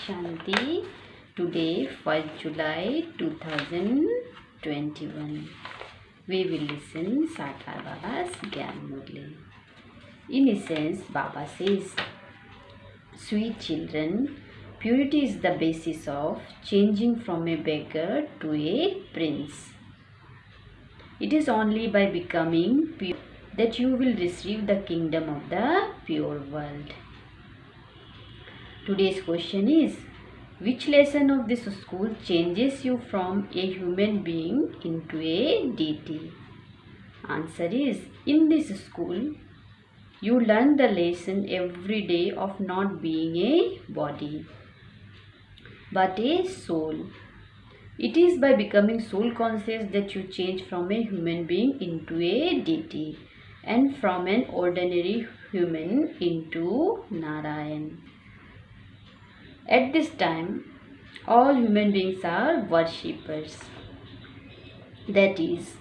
Shanti. Today, 1st July 2021, we will listen Sakar Baba's Gyan Murli. In essence, Baba says, sweet children, purity is the basis of changing from a beggar to a prince. It is only by becoming pure that you will receive the kingdom of the pure world. Today's question is, which lesson of this school changes you from a human being into a deity? Answer is, in this school, you learn the lesson every day of not being a body, but a soul. It is by becoming soul conscious that you change from a human being into a deity and from an ordinary human into Narayan. At this time, all human beings are worshippers. That is,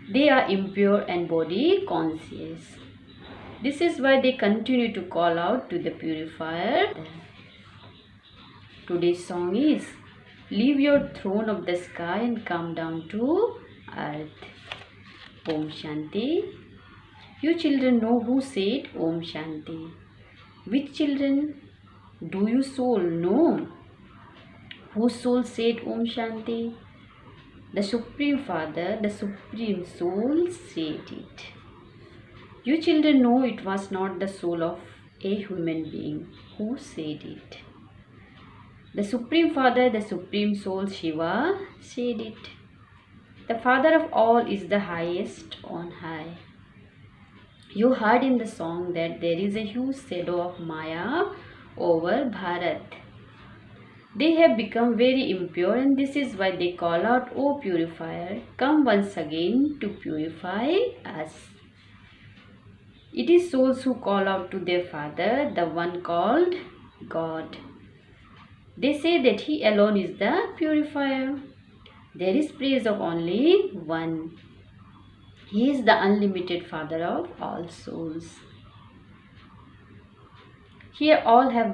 they are impure and body conscious. This is why they continue to call out to the purifier. Today's song is, leave your throne of the sky and come down to earth. Om Shanti. You children know who said Om Shanti. Which children? Do you soul know whose soul said Om Shanti? The Supreme Father, the Supreme Soul said it. You children know it was not the soul of a human being who said it. The Supreme Father, the Supreme Soul Shiva said it. The Father of all is the highest on high. You heard in the song that there is a huge shadow of Maya over Bharat. They have become very impure, and this is why they call out, O purifier, come once again to purify us. It is souls who call out to their Father, the one called God. They say that He alone is the purifier. There is praise of only one. He is the unlimited Father of all souls. Here all have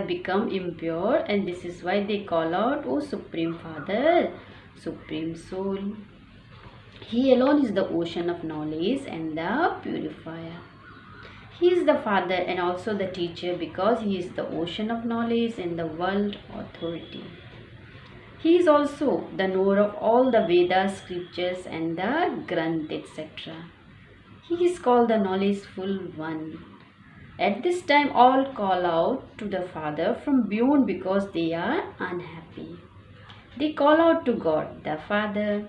become impure, and this is why they call out, O Supreme Father, Supreme Soul. He alone is the ocean of knowledge and the purifier. He is the Father and also the teacher because He is the ocean of knowledge and the world authority. He is also the knower of all the Vedas, scriptures and the Granth, etc. He is called the knowledgeful one. At this time, all call out to the Father from beyond because they are unhappy. They call out to God, the Father.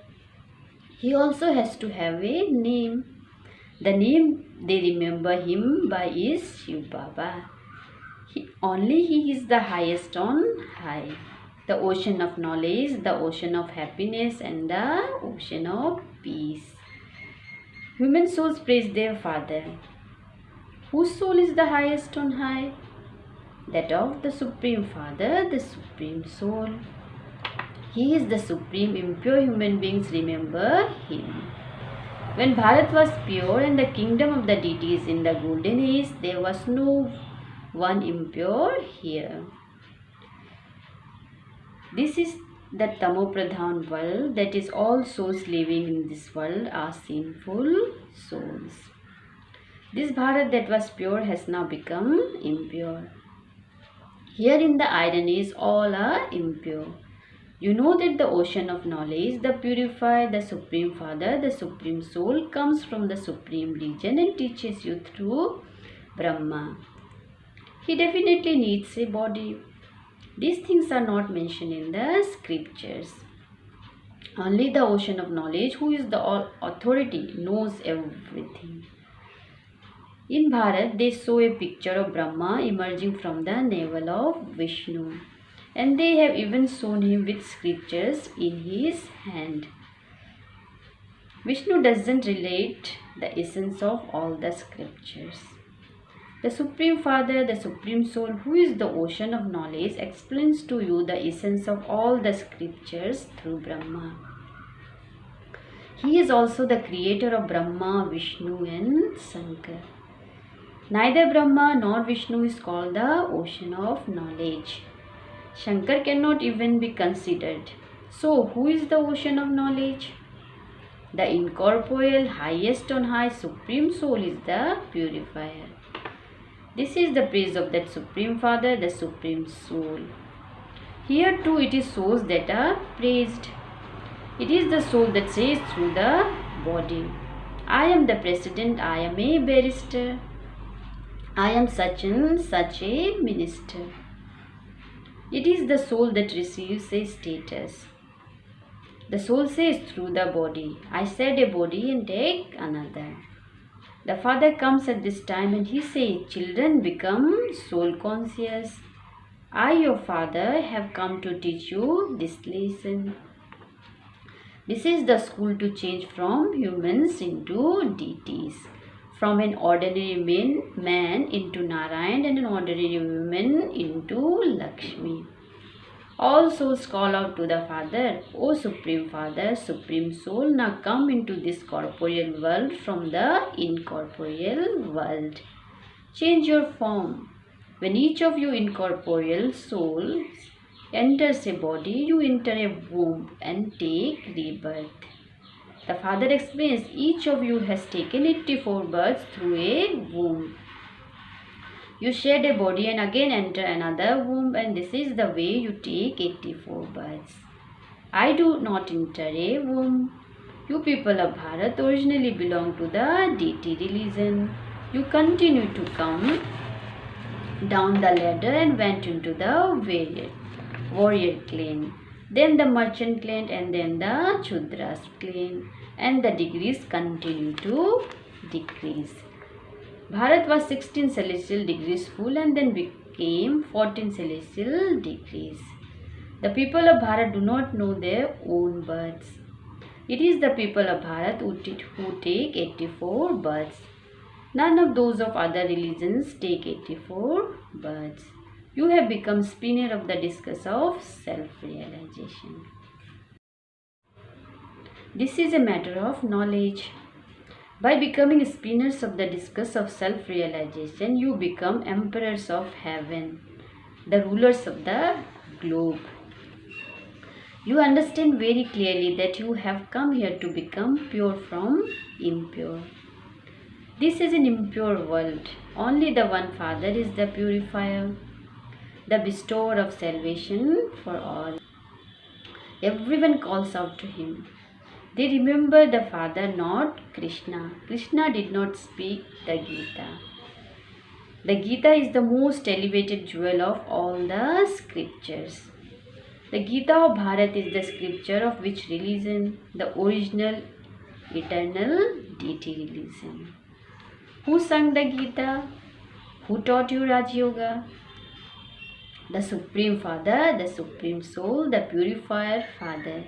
He also has to have a name. The name they remember Him by is Shiv Baba. Only He is the highest on high. The ocean of knowledge, the ocean of happiness and the ocean of peace. Human souls praise their Father. Whose soul is the highest on high? That of the Supreme Father, the Supreme Soul. He is the supreme. Impure human beings remember Him. When Bharat was pure and the kingdom of the deities in the golden age, there was no one impure here. This is the Tamopradhan world, that is, all souls living in this world are sinful souls. This Bharat that was pure has now become impure. Herein the irony is, all are impure. You know that the ocean of knowledge, the purifier, the Supreme Father, the Supreme Soul comes from the Supreme Region and teaches you through Brahma. He definitely needs a body. These things are not mentioned in the scriptures. Only the ocean of knowledge, who is the all authority, knows everything. In Bharat, they show a picture of Brahma emerging from the navel of Vishnu. And they have even shown him with scriptures in his hand. Vishnu doesn't relate the essence of all the scriptures. The Supreme Father, the Supreme Soul, who is the ocean of knowledge, explains to you the essence of all the scriptures through Brahma. He is also the creator of Brahma, Vishnu and Shankar. Neither Brahma nor Vishnu is called the ocean of knowledge. Shankar cannot even be considered. So, who is the ocean of knowledge? The incorporeal, highest on high, supreme soul is the purifier. This is the praise of that Supreme Father, the Supreme Soul. Here too it is souls that are praised. It is the soul that says through the body, I am the president, I am a barrister, I am such and such a minister. It is the soul that receives a status. The soul says through the body, I said a body and take another. The Father comes at this time and he says, children, become soul conscious. I, your Father, have come to teach you this lesson. This is the school to change from humans into deities, from an ordinary man into Narayan and an ordinary woman into Lakshmi. All souls call out to the Father, O Supreme Father, Supreme Soul, now come into this corporeal world from the incorporeal world. Change your form. When each of you incorporeal souls enters a body, you enter a womb and take rebirth. The Father explains, each of you has taken 84 births through a womb. You shed a body and again enter another womb, and this is the way you take 84 births. I do not enter a womb. You people of Bharat originally belong to the deity religion. You continue to come down the ladder and went into the warrior clan, then the merchant clan, and then the Chudras clan, and the degrees continue to decrease. Bharat was 16 celestial degrees full and then became 14 celestial degrees. The people of Bharat do not know their own births. It is the people of Bharat who take 84 births. None of those of other religions take 84 births. You have become spinner of the discus of self-realization. This is a matter of knowledge. By becoming spinners of the discus of self-realization, you become emperors of heaven, the rulers of the globe. You understand very clearly that you have come here to become pure from impure. This is an impure world. Only the one Father is the purifier, the bestower of salvation for all. Everyone calls out to him. They remember the Father, not Krishna. Krishna did not speak the Gita. The Gita is the most elevated jewel of all the scriptures. The Gita of Bharat is the scripture of which religion? The original, eternal deity religion. Who sang the Gita? Who taught you Raj Yoga? The Supreme Father, the Supreme Soul, the Purifier Father.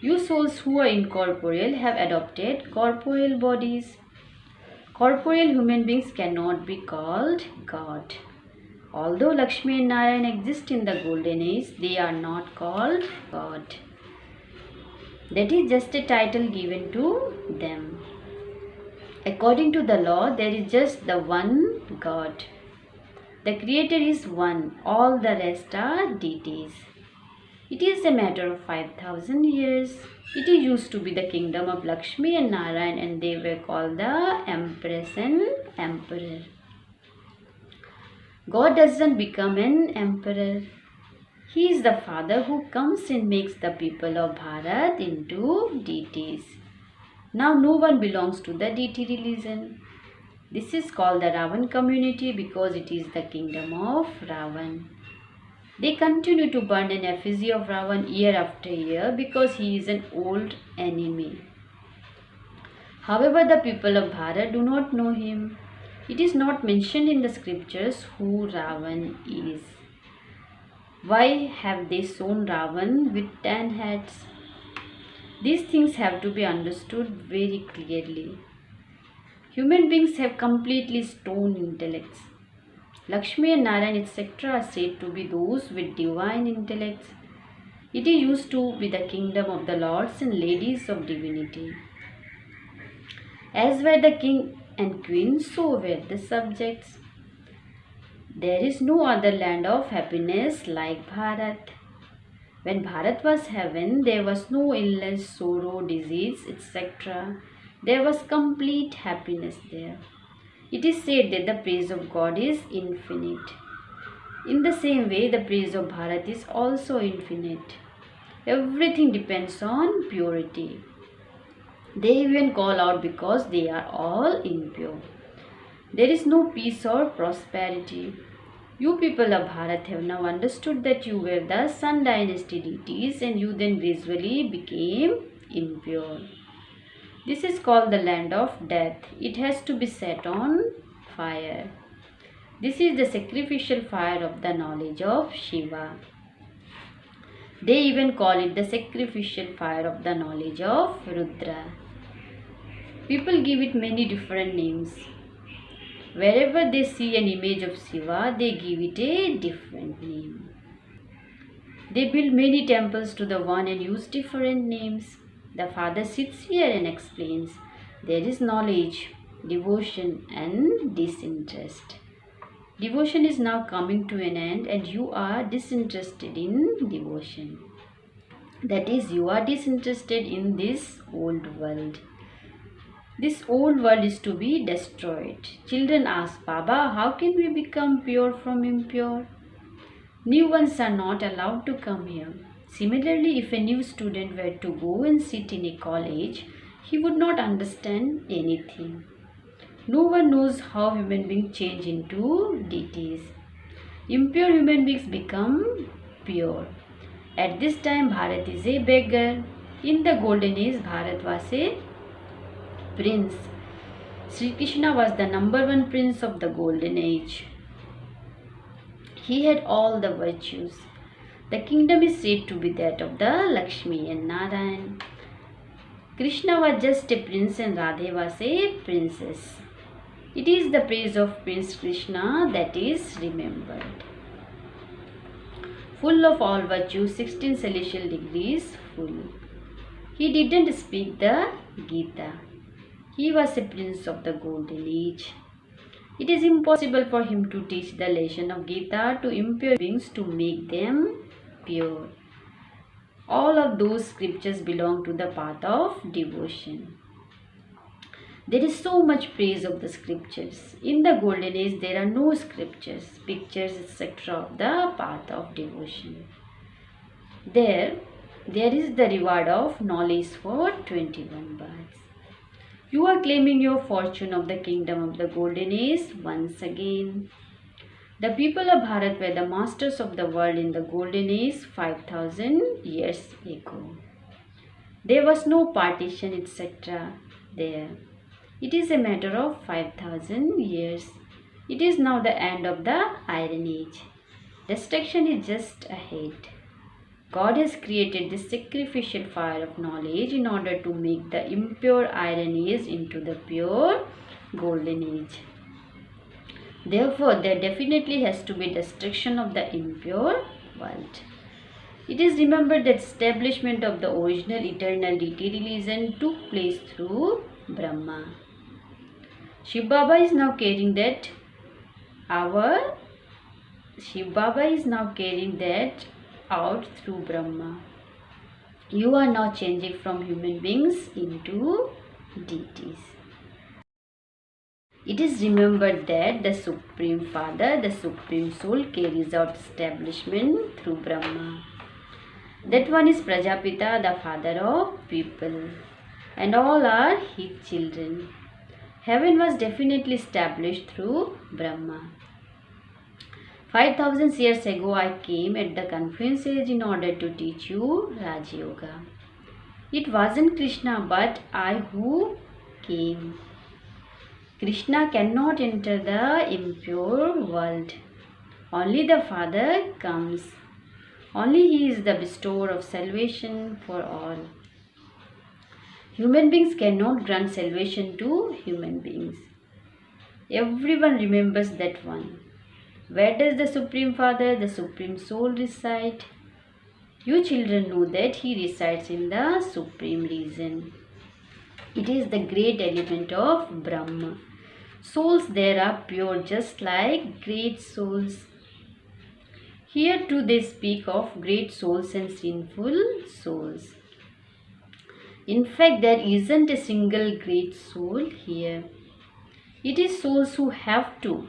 You souls who are incorporeal have adopted corporeal bodies. Corporeal human beings cannot be called God. Although Lakshmi and Narayan exist in the golden age, they are not called God. That is just a title given to them. According to the law, there is just the one God. The Creator is one, all the rest are deities. It is a matter of 5,000 years. It used to be the kingdom of Lakshmi and Narayan, and they were called the Empress and Emperor. God doesn't become an emperor. He is the Father who comes and makes the people of Bharat into deities. Now no one belongs to the deity religion. This is called the Ravan community because it is the kingdom of Ravan. They continue to burn an effigy of Ravan year after year because he is an old enemy. However, the people of Bharat do not know him. It is not mentioned in the scriptures who Ravan is. Why have they sown Ravan with 10 heads? These things have to be understood very clearly. Human beings have completely stone intellects. Lakshmi and Narayan etc. are said to be those with divine intellects. It is used to be the kingdom of the lords and ladies of divinity. As were the king and queen, so were the subjects. There is no other land of happiness like Bharat. When Bharat was heaven, there was no illness, sorrow, disease, etc. There was complete happiness there. It is said that the praise of God is infinite. In the same way, the praise of Bharat is also infinite. Everything depends on purity. They even call out because they are all impure. There is no peace or prosperity. You people of Bharat have now understood that you were the Sun dynasty deities and you then gradually became impure. This is called the land of death. It has to be set on fire. This is the sacrificial fire of the knowledge of Shiva. They even call it the sacrificial fire of the knowledge of Rudra. People give it many different names. Wherever they see an image of Shiva, they give it a different name. They build many temples to the one and use different names. The Father sits here and explains. There is knowledge, devotion and disinterest. Devotion is now coming to an end and you are disinterested in devotion. That is, you are disinterested in this old world. This old world is to be destroyed. Children ask, Baba, how can we become pure from impure? New ones are not allowed to come here. Similarly, if a new student were to go and sit in a college, he would not understand anything. No one knows how human beings change into deities. Impure human beings become pure. At this time, Bharat is a beggar. In the golden age, Bharat was a prince. Sri Krishna was the number one prince of the golden age. He had all the virtues. The kingdom is said to be that of the Lakshmi and Narayan. Krishna was just a prince and Radhe was a princess. It is the praise of Prince Krishna that is remembered. Full of all virtues, 16 celestial degrees full. He didn't speak the Gita. He was a prince of the golden age. It is impossible for him to teach the lesson of Gita to impure beings to make them pure. All of those scriptures belong to the path of devotion. There is so much praise of the scriptures. In the golden age, there are no scriptures, pictures, etc. of the path of devotion. There is the reward of knowledge for 21 births. You are claiming your fortune of the kingdom of the golden age once again. The people of Bharat were the masters of the world in the golden age 5,000 years ago. There was no partition, etc. there. It is a matter of 5,000 years. It is now the end of the Iron Age. Destruction is just ahead. God has created this sacrificial fire of knowledge in order to make the impure Iron Age into the pure Golden Age. Therefore, there definitely has to be destruction of the impure world. It is remembered that establishment of the original eternal deity religion took place through Brahma. Shiv Baba is now carrying that out through Brahma. You are now changing from human beings into deities. It is remembered that the Supreme Father, the Supreme Soul, carries out establishment through Brahma. That one is Prajapita, the father of people, and all are his children. Heaven was definitely established through Brahma. 5,000 years ago, I came at the confluence age in order to teach you Raj Yoga. It wasn't Krishna, but I who came. Krishna cannot enter the impure world. Only the Father comes. Only He is the bestower of salvation for all. Human beings cannot grant salvation to human beings. Everyone remembers that one. Where does the Supreme Father, the Supreme Soul reside? You children know that He resides in the Supreme Reason. It is the great element of Brahma. Souls there are pure, just like great souls. Here too they speak of great souls and sinful souls. In fact, there isn't a single great soul here. It is souls who have to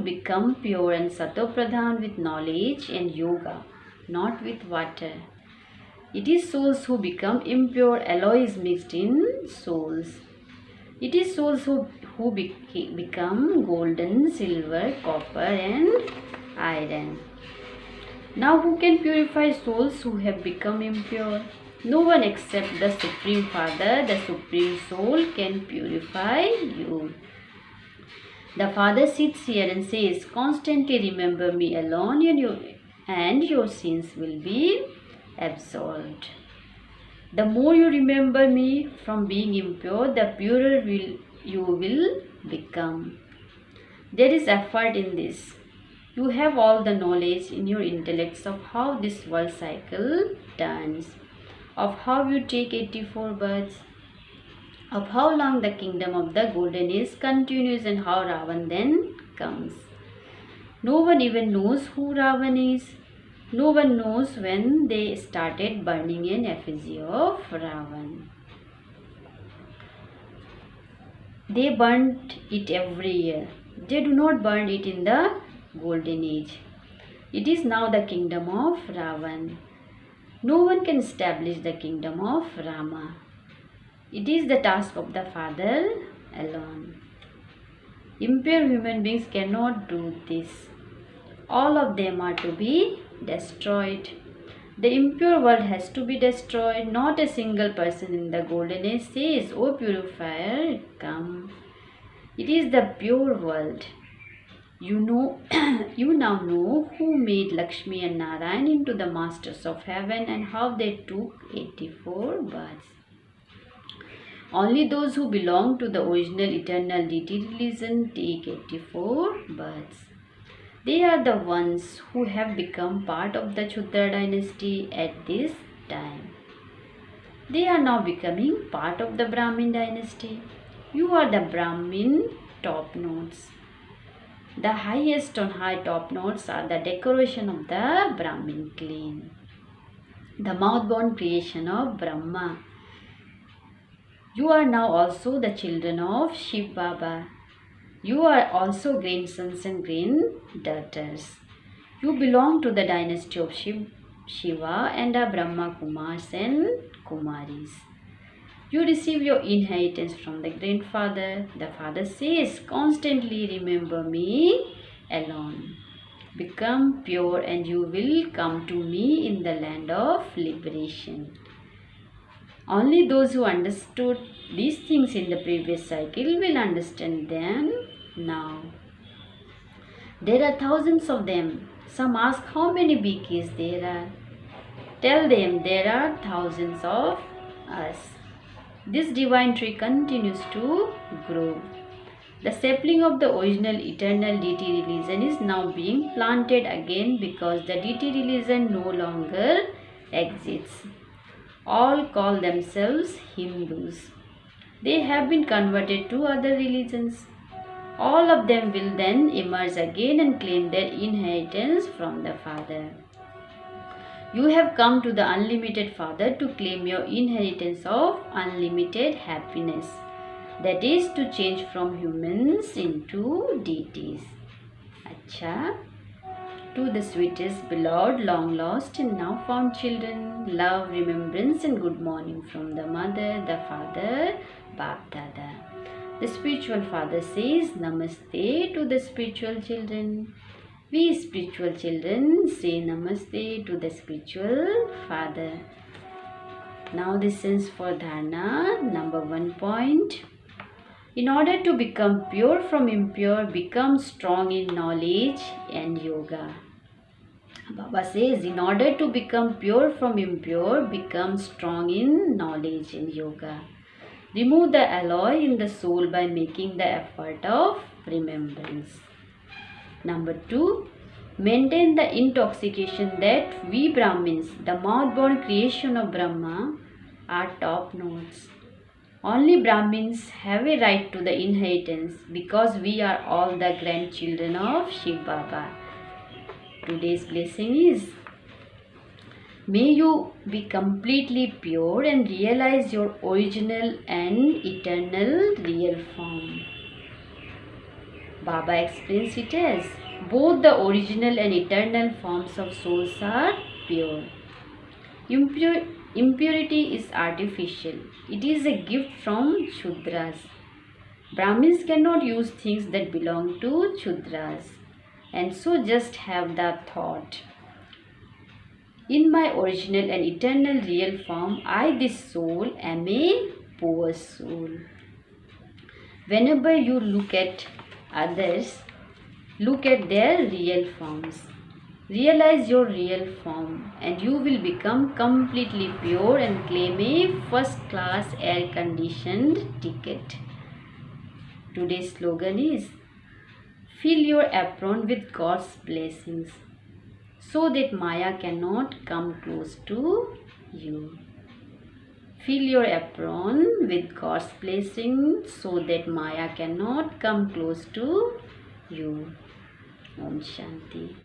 become pure and satopradhan with knowledge and yoga, not with water. It is souls who become impure, alloys mixed in souls. It is souls who become golden, silver, copper and iron. Now who can purify souls who have become impure? No one except the Supreme Father, the Supreme Soul can purify you. The Father sits here and says, constantly remember me alone and your sins will be absolved. The more you remember me from being impure, the purer you will become. There is effort in this. You have all the knowledge in your intellects of how this world cycle turns, of how you take 84 births, of how long the kingdom of the golden age continues and how Ravan then comes. No one even knows who Ravan is. No one knows when they started burning an effigy of Ravan. They burnt it every year. They do not burn it in the golden age. It is now the kingdom of Ravan. No one can establish the kingdom of Rama. It is the task of the Father alone. Impure human beings cannot do this. All of them are to be destroyed. The impure world has to be destroyed. Not a single person in the golden age says, O purifier, come. It is the pure world. You now know who made Lakshmi and Narayan into the masters of heaven and how they took 84 births. Only those who belong to the original eternal deity religion take 84 births. They are the ones who have become part of the Shudra dynasty at this time. They are now becoming part of the Brahmin dynasty. You are the Brahmin top notes. The highest on high top notes are the decoration of the Brahmin clan, the mouth-born creation of Brahma. You are now also the children of Shiv Baba. You are also grandsons and granddaughters. You belong to the dynasty of Shiva and are Brahma Kumars and Kumaris. You receive your inheritance from the grandfather. The father says, constantly remember me alone. Become pure and you will come to me in the land of liberation. Only those who understood these things in the previous cycle will understand them now. There are thousands of them. Some ask how many BKs there are. Tell them there are thousands of us. This divine tree continues to grow. The sapling of the original eternal deity religion is now being planted again because the deity religion no longer exists. All call themselves Hindus. They have been converted to other religions. All of them will then emerge again and claim their inheritance from the Father. You have come to the unlimited Father to claim your inheritance of unlimited happiness. That is to change from humans into deities. Acha. To the sweetest, beloved, long lost and now found children, love, remembrance and good morning from the mother, the father, Bap Dada. The spiritual father says Namaste to the spiritual children. We spiritual children say Namaste to the spiritual father. Now this is for dharana. Number 1 point. In order to become pure from impure, become strong in knowledge and yoga. Baba says, in order to become pure from impure, become strong in knowledge and yoga. Remove the alloy in the soul by making the effort of remembrance. Number 2, maintain the intoxication that we Brahmins, the mouth-born creation of Brahma, are top notes. Only Brahmins have a right to the inheritance because we are all the grandchildren of Shiv Baba. Today's blessing is, may you be completely pure and realize your original and eternal real form. Baba explains it as, both the original and eternal forms of souls are pure. Impurity is artificial. It is a gift from Shudras. Brahmins cannot use things that belong to Shudras, and so just have the thought, in my original and eternal real form, I, this soul, am a poor soul. Whenever you look at others, look at their real forms. Realize your real form and you will become completely pure and claim a first-class air-conditioned ticket. Today's slogan is, fill your apron with God's blessings so that Maya cannot come close to you. Fill your apron with God's blessings so that Maya cannot come close to you. Om Shanti.